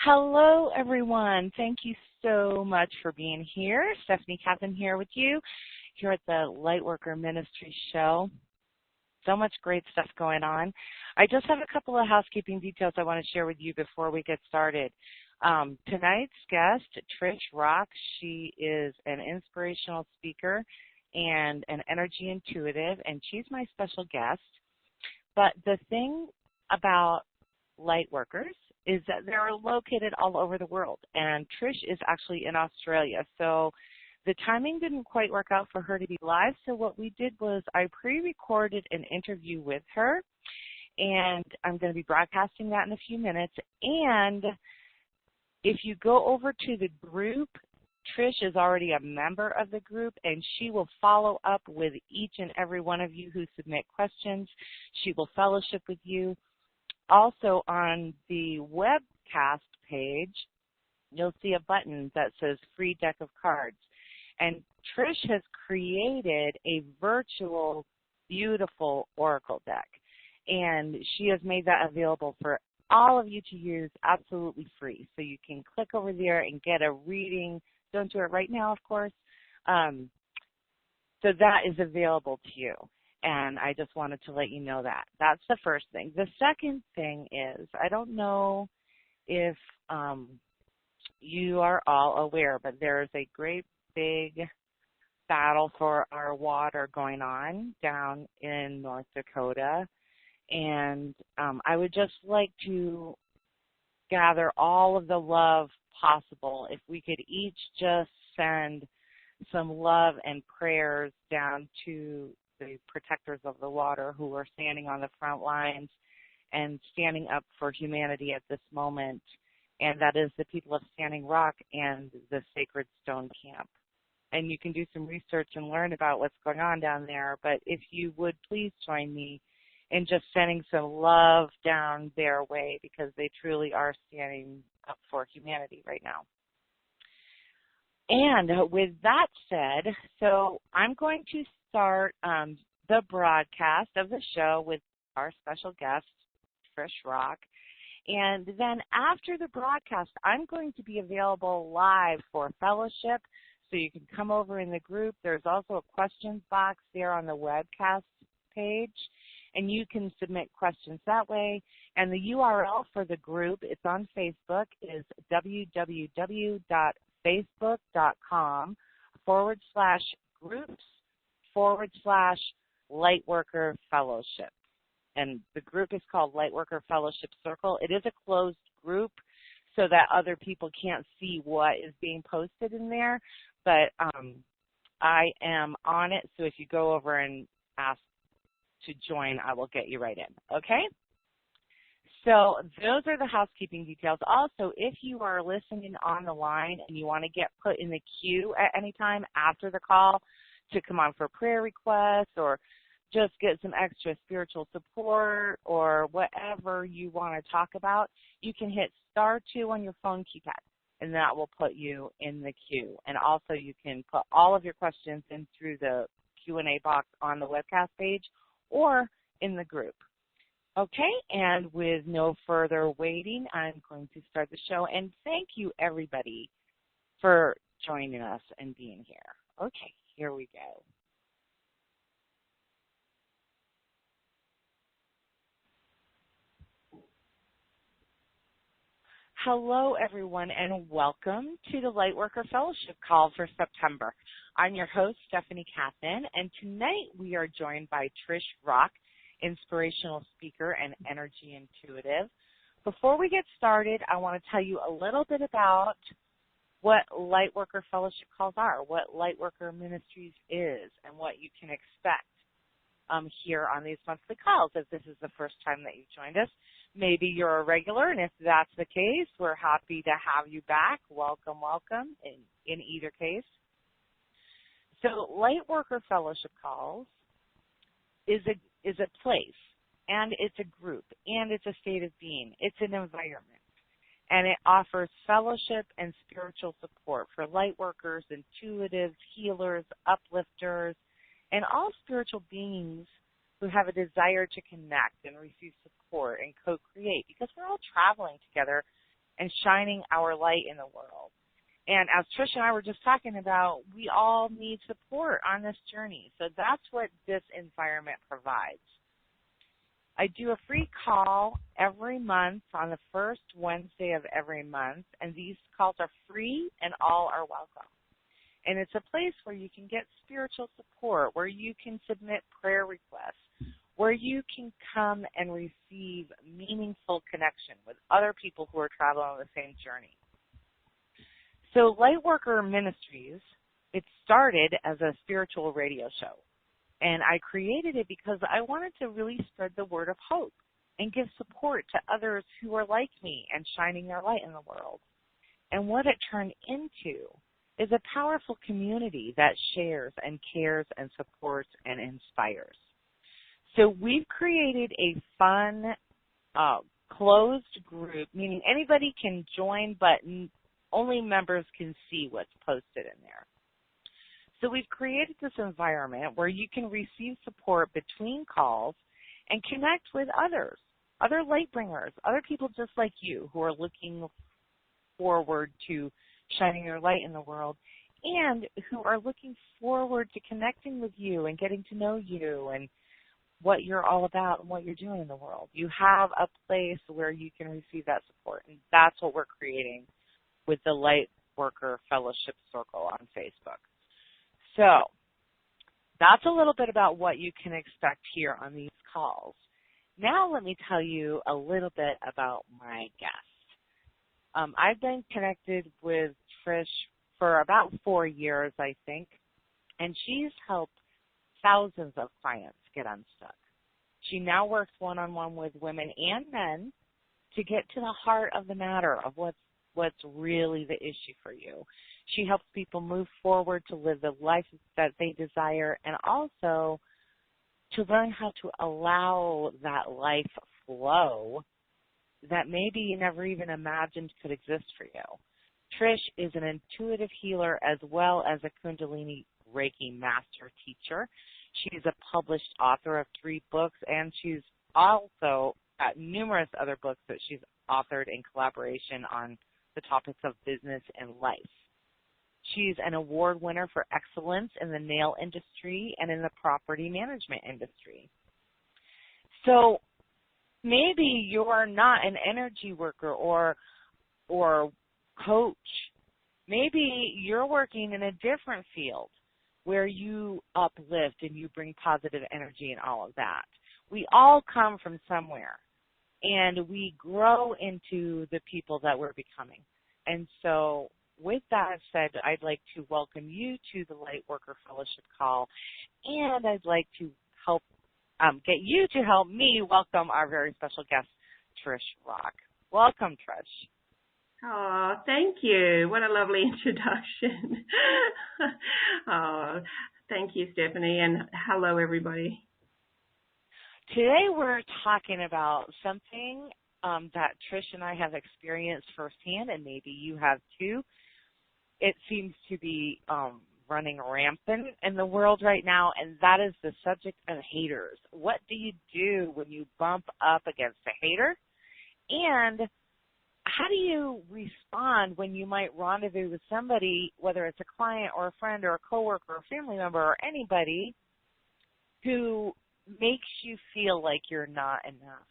Hello, everyone. Thank you so much for being here. Kathan here with you here at the Lightworker Ministries Show. So much great stuff going on. I just have a couple of housekeeping details I want to share with you before we get started. Tonight's guest, Trish Rock, she is an inspirational speaker and an energy intuitive, and she's my special guest. But the thing about Lightworkers is that they're located all over the world, and Trish is actually in Australia. So the timing didn't quite work out for her to be live, so what we did was I pre-recorded an interview with her, and I'm going to be broadcasting that in a few minutes. And if you go over to the group, Trish is already a member of the group, and she will follow up with each and every one of you who submit questions. She will fellowship with you. Also, on the webcast page, you'll see a button that says Free Deck of Cards. And Trish has created a virtual, beautiful oracle deck. And she has made that available for all of you to use absolutely free. So you can click over there and get a reading. Don't do it right now, of course. So that is available to you. And I just wanted to let you know that. That's the first thing. The second thing is, I don't know if you are all aware, but there's a great big battle for our water going on down in North Dakota. And I would just like to gather all of the love possible. If we could each just send some love and prayers down to the protectors of the water who are standing on the front lines and standing up for humanity at this moment, and that is the people of Standing Rock and the Sacred Stone Camp. And you can do some research and learn about what's going on down there, but if you would please join me in just sending some love down their way, because they truly are standing up for humanity right now. And with that said, so I'm going to start the broadcast of the show with our special guest, Trish Rock. And then after the broadcast, I'm going to be available live for fellowship, so you can come over in the group. There's also a questions box there on the webcast page, and you can submit questions that way. And the URL for the group, it's on Facebook, is www.facebook.com/groups/Lightworker Fellowship. And the group is called Lightworker Fellowship Circle. It is a closed group so that other people can't see what is being posted in there. But I am on it, so if you go over and ask to join, I will get you right in, okay? So those are the housekeeping details. Also, if you are listening on the line and you want to get put in the queue at any time after the call to come on for prayer requests or just get some extra spiritual support or whatever you want to talk about, you can hit *2 on your phone keypad, and that will put you in the queue. And also you can put all of your questions in through the Q&A box on the webcast page or in the group. Okay, and with no further waiting, I'm going to start the show. And thank you, everybody, for joining us and being here. Okay, here we go. Hello, everyone, and welcome to the Lightworker Fellowship Call for September. I'm your host, Kathan, and tonight we are joined by Trish Rock, inspirational speaker and energy intuitive. Before we get started, I want to tell you a little bit about what Lightworker Fellowship Calls are, what Lightworker Ministries is, and what you can expect here on these monthly calls. If this is the first time that you've joined us, maybe you're a regular, and if that's the case, we're happy to have you back. Welcome, welcome, in either case. So Lightworker Fellowship Calls is a place, and it's a group, and it's a state of being. It's an environment, and it offers fellowship and spiritual support for lightworkers, intuitives, healers, uplifters, and all spiritual beings who have a desire to connect and receive support and co-create, because we're all traveling together and shining our light in the world. And as Trish and I were just talking about, we all need support on this journey. So that's what this environment provides. I do a free call every month on the first Wednesday of every month, and these calls are free and all are welcome. And it's a place where you can get spiritual support, where you can submit prayer requests, where you can come and receive meaningful connection with other people who are traveling on the same journey. So Lightworker Ministries, it started as a spiritual radio show. And I created it because I wanted to really spread the word of hope and give support to others who are like me and shining their light in the world. And what it turned into is a powerful community that shares and cares and supports and inspires. So we've created a fun, closed group, meaning anybody can join, but only members can see what's posted in there. So we've created this environment where you can receive support between calls and connect with others, other light bringers, other people just like you who are looking forward to shining your light in the world and who are looking forward to connecting with you and getting to know you and what you're all about and what you're doing in the world. You have a place where you can receive that support, and that's what we're creating with the Lightworker Fellowship Circle on Facebook. So that's a little bit about what you can expect here on these calls. Now let me tell you a little bit about my guest. I've been connected with Trish for about 4 years, I think, and she's helped thousands of clients get unstuck. She now works one-on-one with women and men to get to the heart of the matter of what's really the issue for you. She helps people move forward to live the life that they desire and also to learn how to allow that life flow that maybe you never even imagined could exist for you. Trish is an intuitive healer as well as a Kundalini Reiki master teacher. She's a published author of 3 books, and she's also got numerous other books that she's authored in collaboration on the topics of business and life. She's an award winner for excellence in the nail industry and in the property management industry. So maybe you're not an energy worker or coach. Maybe you're working in a different field where you uplift and you bring positive energy and all of that. We all come from somewhere, and we grow into the people that we're becoming. And so with that said, I'd like to welcome you to the Lightworker Fellowship call, and I'd like to help get you to help me welcome our very special guest, Trish Rock. Welcome, Trish. Oh, thank you. What a lovely introduction. Oh, thank you, Stephanie, and hello, everybody. Today we're talking about something that Trish and I have experienced firsthand, and maybe you have too. It seems to be running rampant in the world right now, and that is the subject of haters. What do you do when you bump up against a hater? And how do you respond when you might rendezvous with somebody, whether it's a client or a friend or a coworker or a family member or anybody, who makes you feel like you're not enough?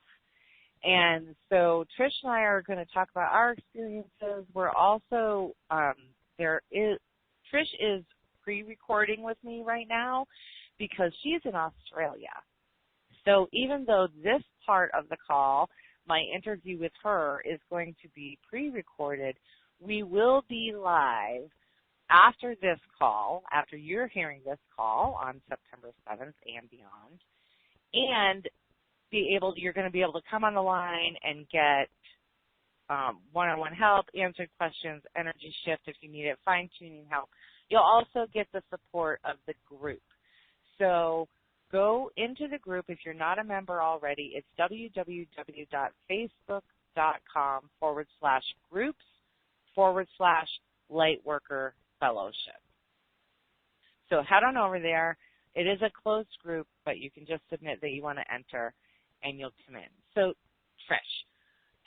And so Trish and I are going to talk about our experiences. We're also, Trish is pre-recording with me right now because she's in Australia. So even though this part of the call, my interview with her, is going to be pre-recorded, we will be live after this call, after you're hearing this call on September 7th and beyond, and you're going to be able to come on the line and get one-on-one help, answer questions, energy shift if you need it, fine-tuning help. You'll also get the support of the group. So go into the group if you're not a member already. It's www.facebook.com/groups/Lightworker Fellowship. So head on over there. It is a closed group, but you can just submit that you want to enter, and you'll come in. So, Trish,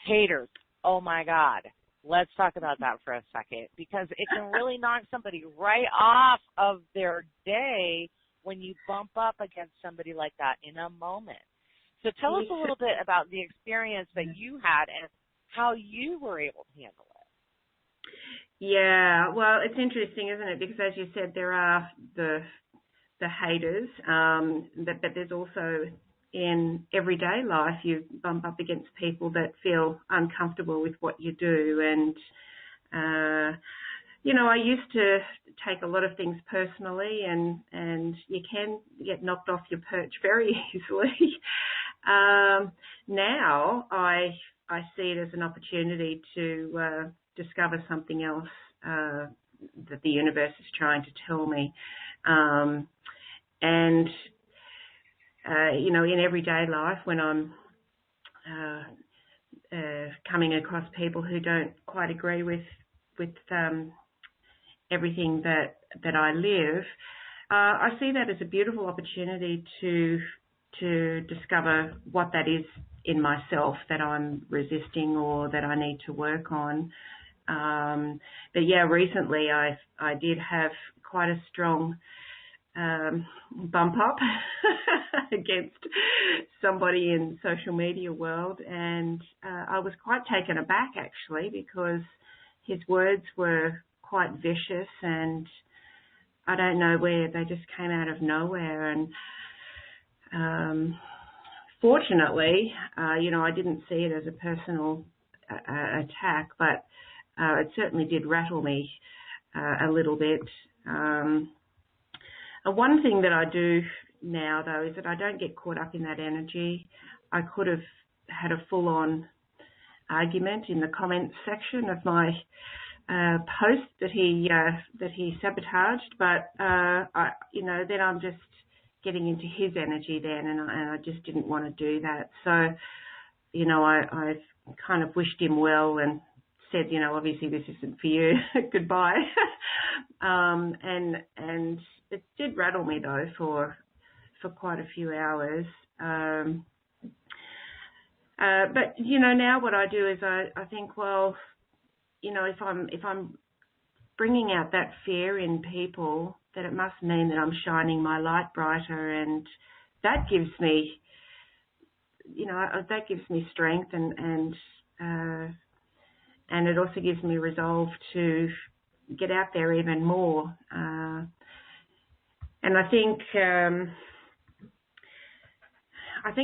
haters, oh my God. Let's talk about that for a second, because it can really knock somebody right off of their day when you bump up against somebody like that in a moment. So tell us a little bit about the experience that you had and how you were able to handle it. Yeah, well, it's interesting, isn't it? Because as you said, there are the haters, but there's also in everyday life you bump up against people that feel uncomfortable with what you do. And, I used to take a lot of things personally, and you can get knocked off your perch very easily. Now I see it as an opportunity to discover something else that the universe is trying to tell me. In everyday life, when I'm coming across people who don't quite agree with everything that I live, I see that as a beautiful opportunity to discover what that is in myself that I'm resisting or that I need to work on. But yeah, recently I did have quite a strong bump up against somebody in social media world, and I was quite taken aback actually, because his words were quite vicious, and I don't know where they just came out of nowhere. And fortunately, I didn't see it as a personal attack, but it certainly did rattle me a little bit. One thing that I do now, though, is that I don't get caught up in that energy. I could have had a full-on argument in the comments section of my post that he sabotaged, but then I'm just getting into his energy then, and I just didn't want to do that. So, I kind of wished him well and said, obviously this isn't for you. Goodbye. And it did rattle me though for quite a few hours. But now what I do is I think, well, if I'm bringing out that fear in people, that it must mean that I'm shining my light brighter, and that gives me, strength, and it also gives me resolve to get out there even more. And I think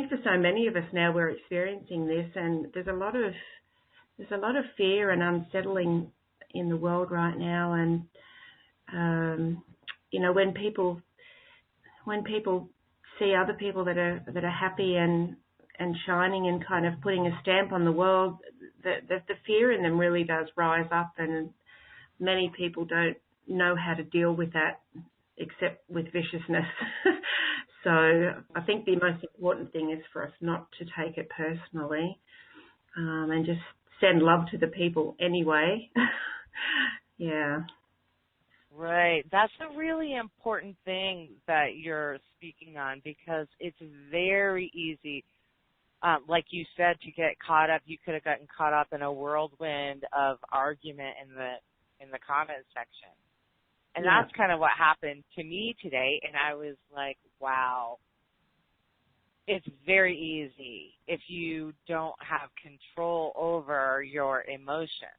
for so many of us now, we're experiencing this, and there's a lot of fear and unsettling in the world right now. And when people see other people that are happy and shining and kind of putting a stamp on the world, the fear in them really does rise up, and many people don't know how to deal with that except with viciousness. So I think the most important thing is for us not to take it personally, and just send love to the people anyway. Yeah. Right. That's a really important thing that you're speaking on, because it's very easy, like you said, to get caught up. You could have gotten caught up in a whirlwind of argument in the comment section. And that's kind of what happened to me today. And I was like, wow, it's very easy if you don't have control over your emotions.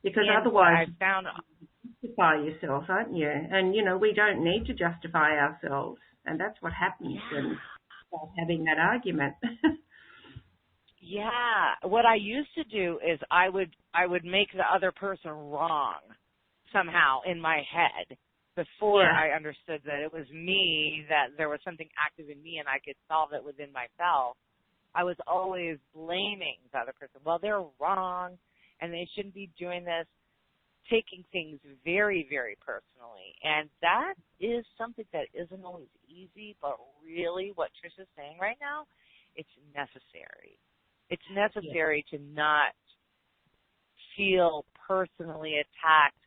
Because otherwise you justify yourself, aren't you? And, we don't need to justify ourselves. And that's what happens when we start having that argument. Yeah. What I used to do is I would make the other person wrong somehow in my head before I understood that it was me, that there was something active in me and I could solve it within myself. I was always blaming the other person. Well, they're wrong and they shouldn't be doing this, taking things very, very personally. And that is something that isn't always easy, but really what Trish is saying right now, it's necessary. It's necessary to not feel personally attacked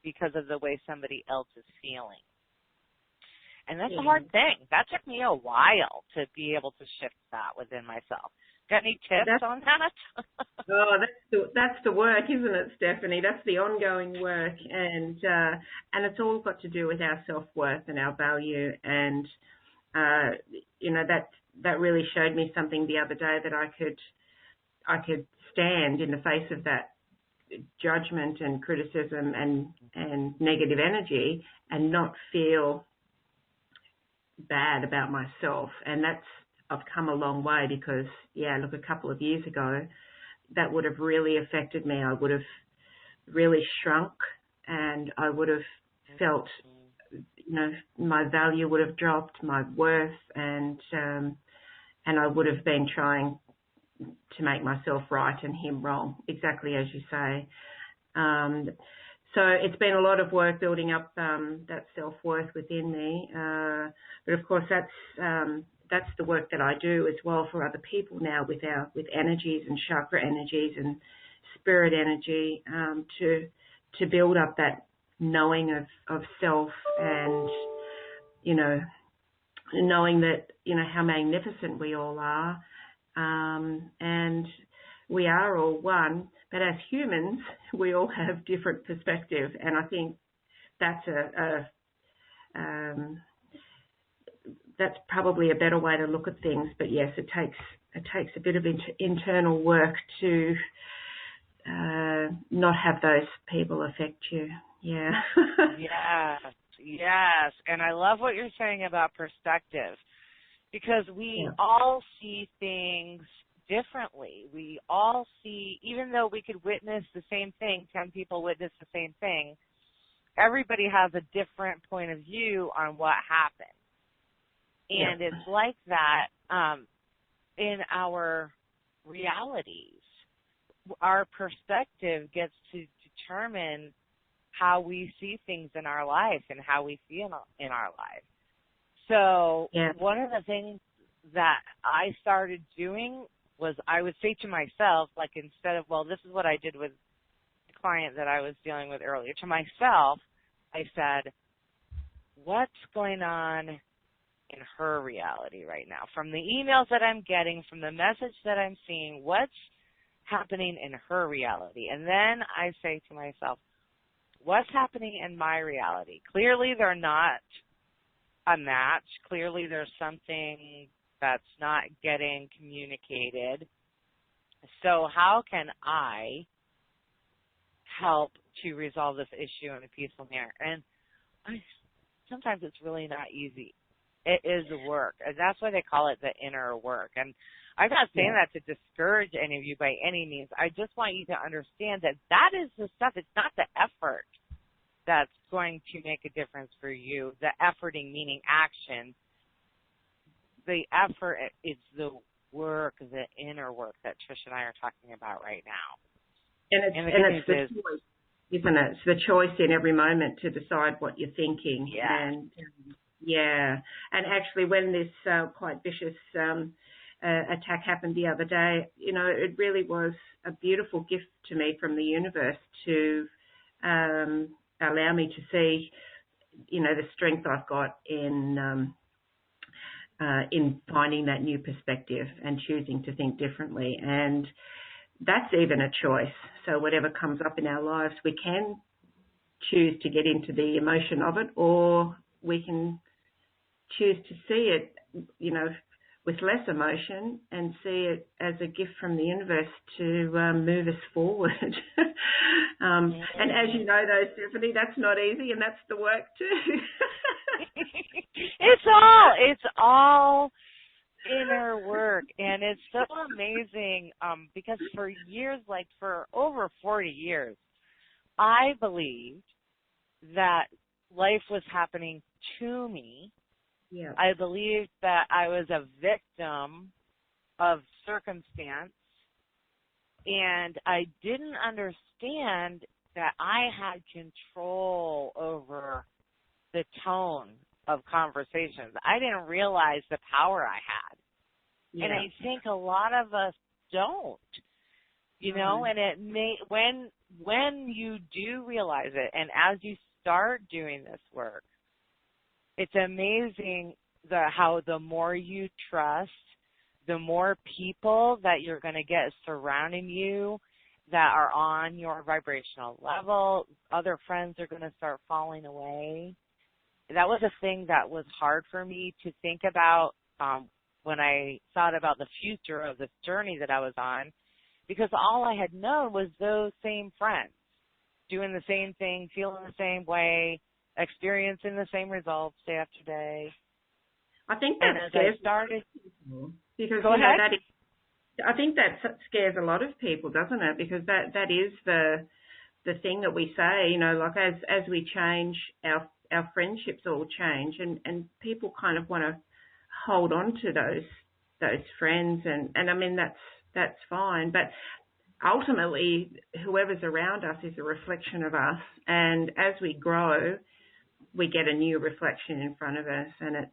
because of the way somebody else is feeling. And that's a hard thing. That took me a while to be able to shift that within myself. Got any tips on that? Oh, that's the work, isn't it, Stephanie? That's the ongoing work, and it's all got to do with our self-worth and our value. And that really showed me something the other day, that I could stand in the face of that judgment and criticism and negative energy and not feel bad about myself. And I've come a long way, because look, a couple of years ago, that would have really affected me. I would have really shrunk, and I would have felt, my value would have dropped, my worth, and I would have been trying to make myself right and him wrong, exactly as you say. So it's been a lot of work building up that self-worth within me. But of course, that's the work that I do as well for other people now, with energies and chakra energies and spirit energy, to build up that knowing of self, and knowing that how magnificent we all are, and we are all one. But as humans, we all have different perspective, and I think that's that's probably a better way to look at things. But yes, it takes a bit of internal work to not have those people affect you. Yeah. Yes. And I love what you're saying about perspective, because we all see things differently. We all see, even though we could witness the same thing, 10 people witness the same thing, everybody has a different point of view on what happened. And it's like that in our realities. Our perspective gets to determine how we see things in our life and how we feel in our life. So one of the things that I started doing was, I would say to myself, like, instead of, well, this is what I did with the client that I was dealing with earlier, to myself, I said, what's going on in her reality right now? From the emails that I'm getting, from the message that I'm seeing, what's happening in her reality? And then I say to myself, what's happening in my reality? Clearly they're not a match. Clearly there's something that's not getting communicated. So how can I help to resolve this issue in a peaceful manner? And sometimes it's really not easy. It is work. And that's why they call it the inner work. And I'm not saying that to discourage any of you by any means. I just want you to understand that that is the stuff. It's not the effort that's going to make a difference for you. The efforting meaning action. The effort is the work, the inner work that Trish and I are talking about right now. And it's the choice, isn't it? It's the choice in every moment to decide what you're thinking. And actually, when this quite vicious attack happened the other day, it really was a beautiful gift to me from the universe to allow me to see, the strength I've got in finding that new perspective and choosing to think differently. And that's even a choice. So whatever comes up in our lives, we can choose to get into the emotion of it, or we can choose to see it, with less emotion, and see it as a gift from the universe to move us forward. And as you know, though, Stephanie, that's not easy, and that's the work too. It's all inner work, and it's so amazing because for years, like for over 40 years, I believed that life was happening to me. Yeah. I believed that I was a victim of circumstance, and I didn't understand that I had control over the tone of conversations. I didn't realize the power I had. Yeah. And I think a lot of us don't, and it may, when you do realize it, and as you start doing this work, it's amazing how the more you trust, the more people that you're going to get surrounding you that are on your vibrational level, other friends are going to start falling away. That was a thing that was hard for me to think about when I thought about the future of this journey that I was on, because all I had known was those same friends doing the same thing, feeling the same way, experiencing the same results day after day. I think that scares people because Go ahead. I think that scares a lot of people, doesn't it? Because that is the thing that we say, you know, like as we change, our friendships all change, and people kind of want to hold on to those friends, and I mean that's fine, but ultimately whoever's around us is a reflection of us, and as we grow, we get a new reflection in front of us, and it's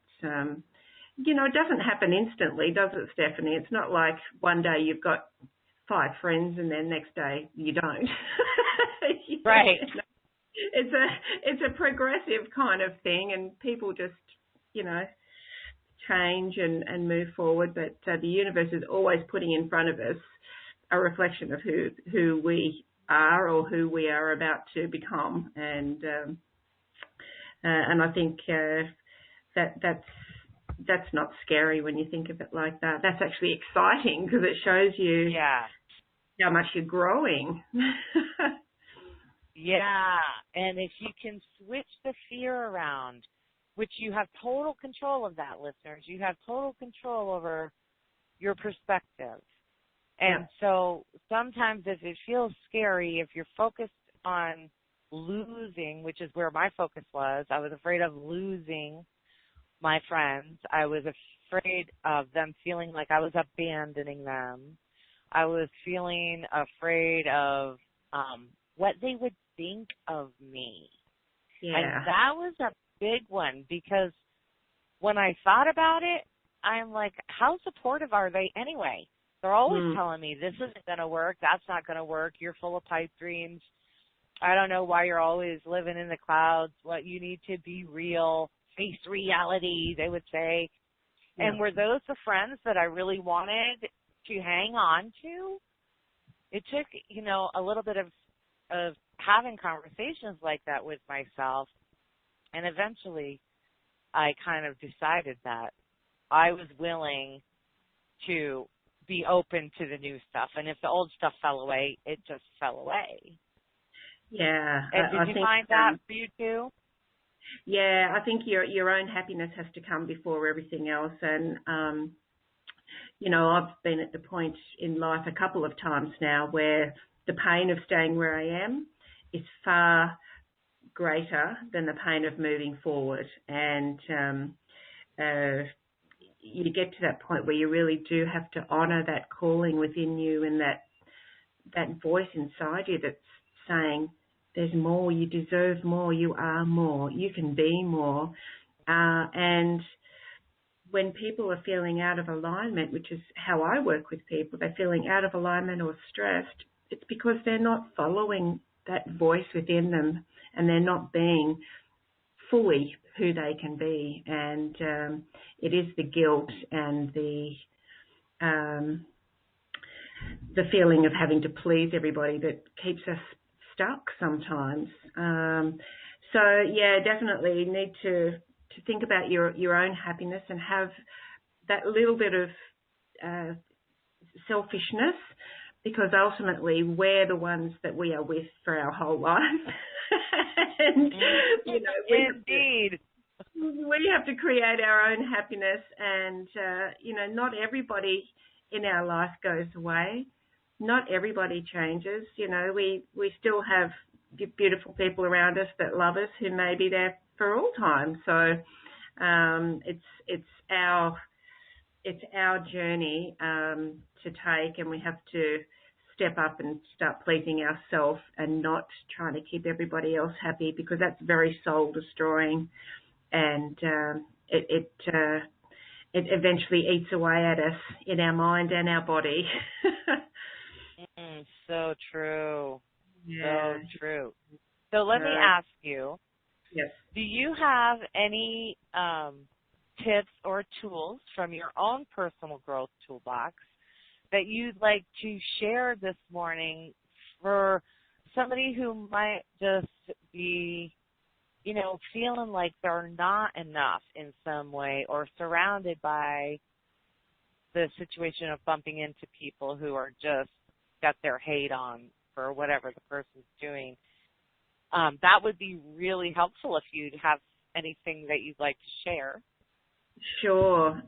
you know, it doesn't happen instantly, does it, Stephanie? It's not like one day you've got 5 friends and then next day you don't. Right. It's a progressive kind of thing, and people just, you know, change and move forward. But the universe is always putting in front of us a reflection of who we are or who we are about to become, and I think that's not scary when you think of it like that. That's actually exciting because it shows you how much you're growing. Yeah, and if you can switch the fear around, which you have total control of that, listeners. You have total control over your perspective. And so sometimes if it feels scary, if you're focused on losing, which is where my focus was, I was afraid of losing my friends. I was afraid of them feeling like I was abandoning them. I was feeling afraid of what they would think of me. Yeah. And that was a big one, because when I thought about it, I'm like, how supportive are they anyway? They're always telling me, this isn't going to work, that's not going to work, you're full of pipe dreams. I don't know why you're always living in the clouds. What you need to be real, face reality, they would say. Yeah. And were those the friends that I really wanted to hang on to? It took, you know, a little bit of having conversations like that with myself. And eventually I kind of decided that I was willing to be open to the new stuff. And if the old stuff fell away, it just fell away. Yeah. And did you find that for you too? Yeah, I think your own happiness has to come before everything else. And, you know, I've been at the point in life a couple of times now where the pain of staying where I am is far greater than the pain of moving forward. And you get to that point where you really do have to honour that calling within you and that voice inside you that's saying, there's more, you deserve more, you are more, you can be more. And when people are feeling out of alignment, which is how I work with people, they're feeling out of alignment or stressed, it's because they're not following that voice within them and they're not being fully who they can be. And it is the guilt and the feeling of having to please everybody that keeps us stuck sometimes. So yeah, definitely need to think about your own happiness and have that little bit of selfishness, because ultimately we're the ones that we are with for our whole life. And you know, we have to create our own happiness, and you know, not everybody in our life goes away. Not everybody changes. You know, we still have beautiful people around us that love us who may be there for all time. So it's our journey to take, and we have to step up and start pleasing ourselves and not trying to keep everybody else happy, because that's very soul destroying, and it eventually eats away at us in our mind and our body. So true. Yeah. So true. So let me ask you, yes, do you have any tips or tools from your own personal growth toolbox that you'd like to share this morning for somebody who might just be, you know, feeling like they're not enough in some way, or surrounded by the situation of bumping into people who are just got their hate on for whatever the person's doing? That would be really helpful if you'd have anything that you'd like to share. Sure.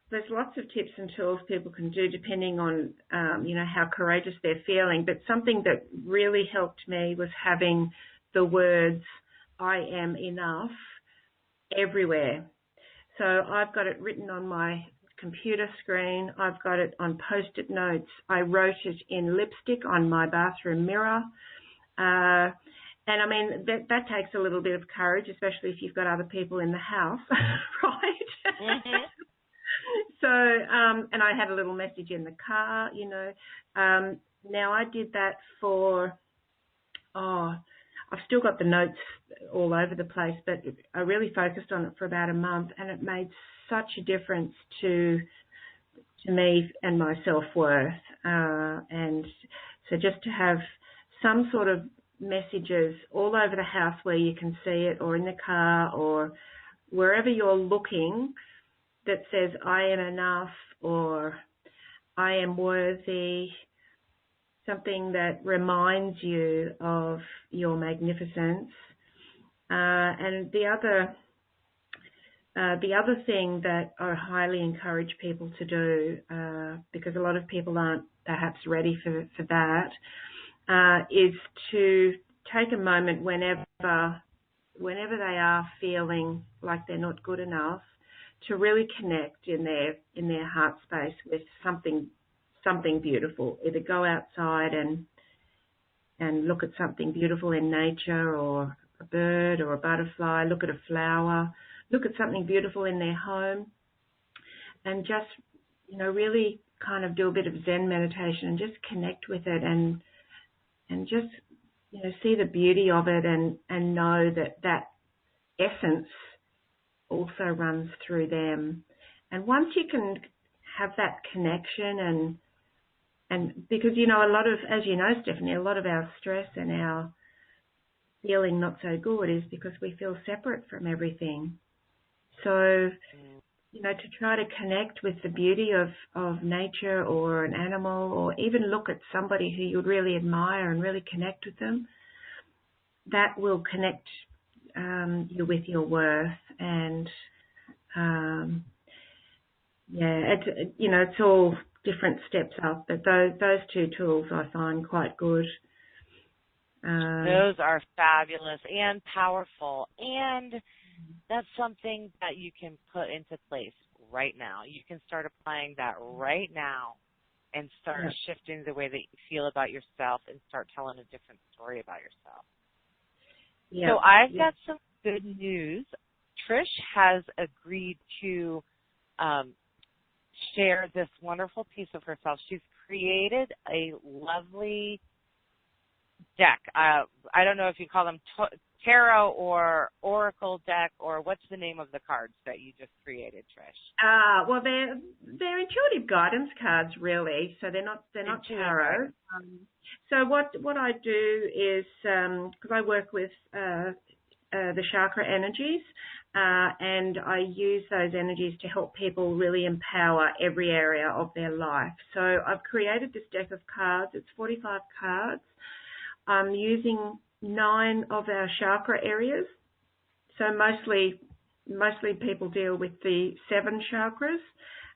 There's lots of tips and tools people can do depending on, how courageous they're feeling. But something that really helped me was having the words, I am enough, everywhere. So I've got it written on my computer screen. I've got it on Post-it notes. I wrote it in lipstick on my bathroom mirror. And I mean, that takes a little bit of courage, especially if you've got other people in the house, right? Mm-hmm. So, and I had a little message in the car, Now I did that I've still got the notes all over the place, but I really focused on it for about a month, and it made such a difference to me and my self-worth. And so just to have some sort of messages all over the house where you can see it, or in the car, or wherever you're looking, that says I am enough, or I am worthy, something that reminds you of your magnificence. And the other thing that I highly encourage people to do, because a lot of people aren't perhaps ready for that, is to take a moment whenever they are feeling like they're not good enough, to really connect in their heart space with something beautiful. Either go outside and look at something beautiful in nature, or a bird or a butterfly, look at a flower, look at something beautiful in their home, and just, really kind of do a bit of Zen meditation and just connect with it, and just, see the beauty of it, and know that essence also runs through them. And once you can have that connection, and because, a lot of, as you know, Stephanie, a lot of our stress and our feeling not so good is because we feel separate from everything. So, to try to connect with the beauty of nature, or an animal, or even look at somebody who you'd really admire and really connect with them, that will connect you with your worth. And it's all different steps up, but those two tools I find quite good. Those are fabulous and powerful, and that's something that you can put into place right now. You can start applying that right now and start shifting the way that you feel about yourself, and start telling a different story about yourself. Yeah. So I've got some good news. Trish has agreed to share this wonderful piece of herself. She's created a lovely deck. I don't know if you call them tarot or oracle deck, or what's the name of the cards that you just created, Trish? Well, they're intuitive guidance cards, really. So they're not tarot. So what I do is, because I work with the chakra energies, and I use those energies to help people really empower every area of their life. So I've created this deck of cards. It's 45 cards. I'm using 9 of our chakra areas. So mostly people deal with the 7 chakras,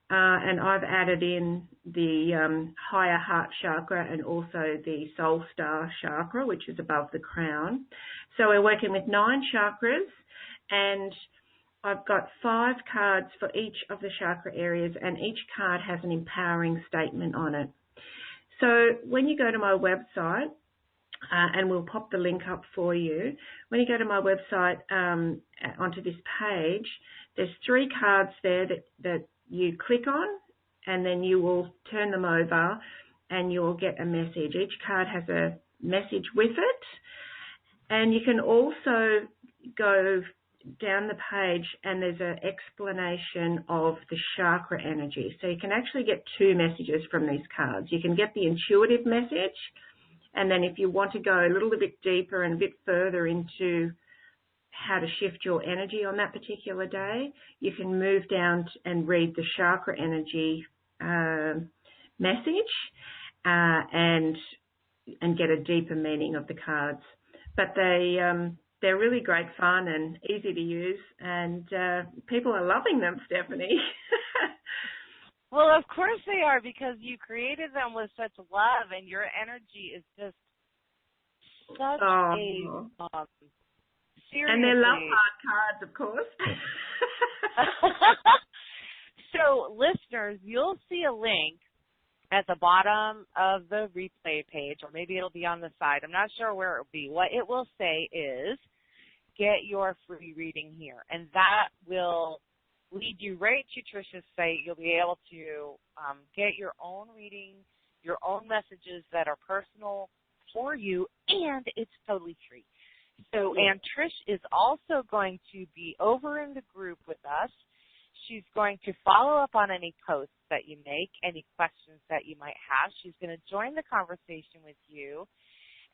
and I've added in the higher heart chakra, and also the soul star chakra, which is above the crown. So we're working with 9 chakras, and I've got 5 cards for each of the chakra areas, and each card has an empowering statement on it. So when you go to my website, and we'll pop the link up for you. When you go to my website, onto this page, there's 3 cards there that you click on, and then you will turn them over, and you'll get a message. Each card has a message with it, and you can also go down the page and there's an explanation of the chakra energy. So you can actually get two messages from these cards. You can get the intuitive message, and then if you want to go a little bit deeper and a bit further into how to shift your energy on that particular day, you can move down and read the chakra energy message and get a deeper meaning of the cards. But they're really great fun and easy to use, and people are loving them, Stephanie. Well, of course they are, because you created them with such love, and your energy is just such a seriously. And they're love heart cards, of course. So, listeners, you'll see a link at the bottom of the replay page, or maybe it'll be on the side. I'm not sure where it'll be. What it will say is, get your free reading here. And that will lead you right to Trish's site. You'll be able to get your own reading, your own messages that are personal for you, and it's totally free. So, and Trish is also going to be over in the group with us. She's going to follow up on any posts that you make, any questions that you might have. She's going to join the conversation with you.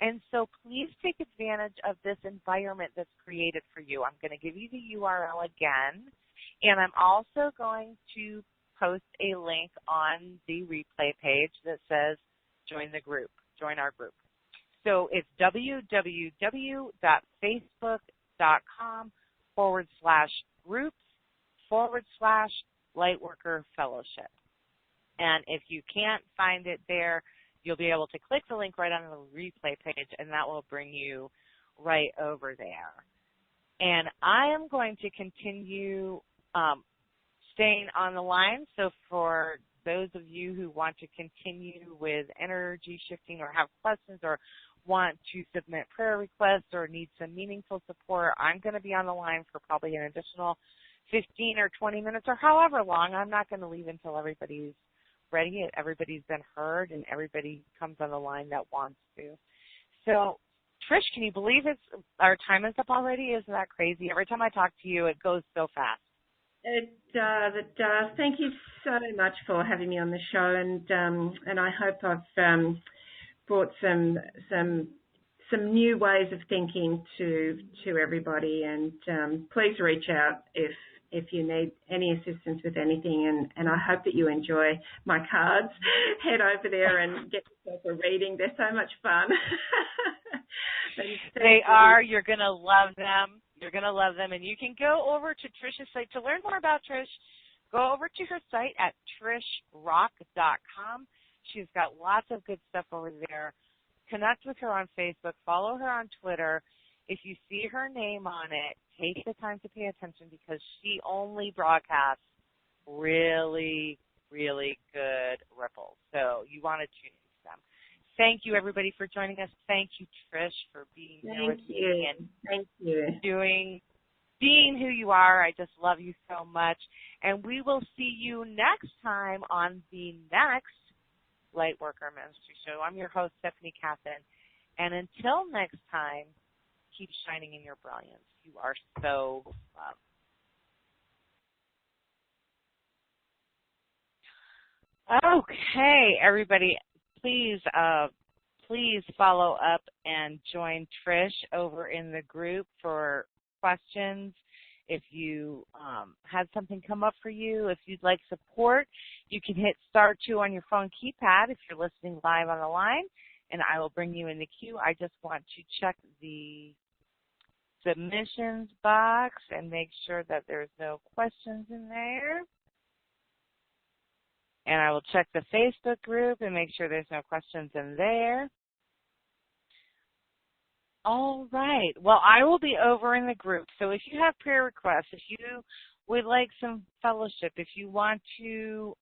And so please take advantage of this environment that's created for you. I'm going to give you the URL again, and I'm also going to post a link on the replay page that says join the group, join our group. So it's www.facebook.com/groups/Lightworker Fellowship. And if you can't find it there, you'll be able to click the link right on the replay page, and that will bring you right over there. And I am going to continue staying on the line. So for those of you who want to continue with energy shifting or have questions or want to submit prayer requests or need some meaningful support, I'm going to be on the line for probably an additional 15 or 20 minutes or however long. I'm not going to leave until everybody's ready, everybody's been heard, and everybody comes on the line that wants to. So, Trish, can you believe our time is up already? Isn't that crazy? Every time I talk to you, it goes so fast. It does. Thank you so much for having me on the show, and I hope I've brought some new ways of thinking to everybody. And please reach out if you need any assistance with anything, and I hope that you enjoy my cards. Head over there and get yourself a reading. They're so much fun. They are. You're going to love them. You're going to love them. And you can go over to Trish's site. To learn more about Trish, go over to her site at trishrock.com. She's got lots of good stuff over there. Connect with her on Facebook. Follow her on Twitter. If you see her name on it, take the time to pay attention, because she only broadcasts really, really good ripples. So you want to tune into them. Thank you, everybody, for joining us. Thank you, Trish, for being here with me and being who you are. I just love you so much. And we will see you next time on the next Lightworker Ministries Show. I'm your host, Stephanie Kathan. And until next time, keep shining in your brilliance. You are so loved. Okay, everybody, please follow up and join Trish over in the group for questions. If you had something come up for you, if you'd like support, you can hit *2 on your phone keypad if you're listening live on the line, and I will bring you in the queue. I just want to check the submissions box and make sure that there's no questions in there. And I will check the Facebook group and make sure there's no questions in there. All right. Well, I will be over in the group. So if you have prayer requests, if you would like some fellowship, if you want to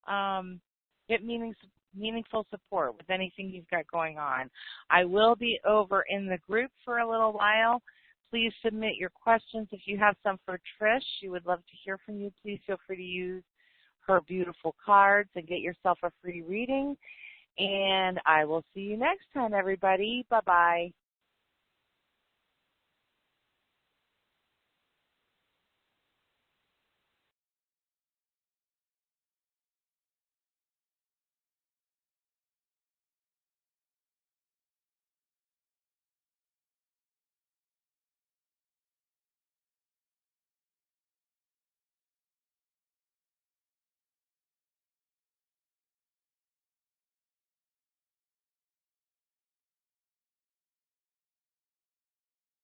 get meaningful support with anything you've got going on, I will be over in the group for a little while. Please submit your questions. If you have some for Trish, she would love to hear from you. Please feel free to use her beautiful cards and get yourself a free reading. And I will see you next time, everybody. Bye-bye.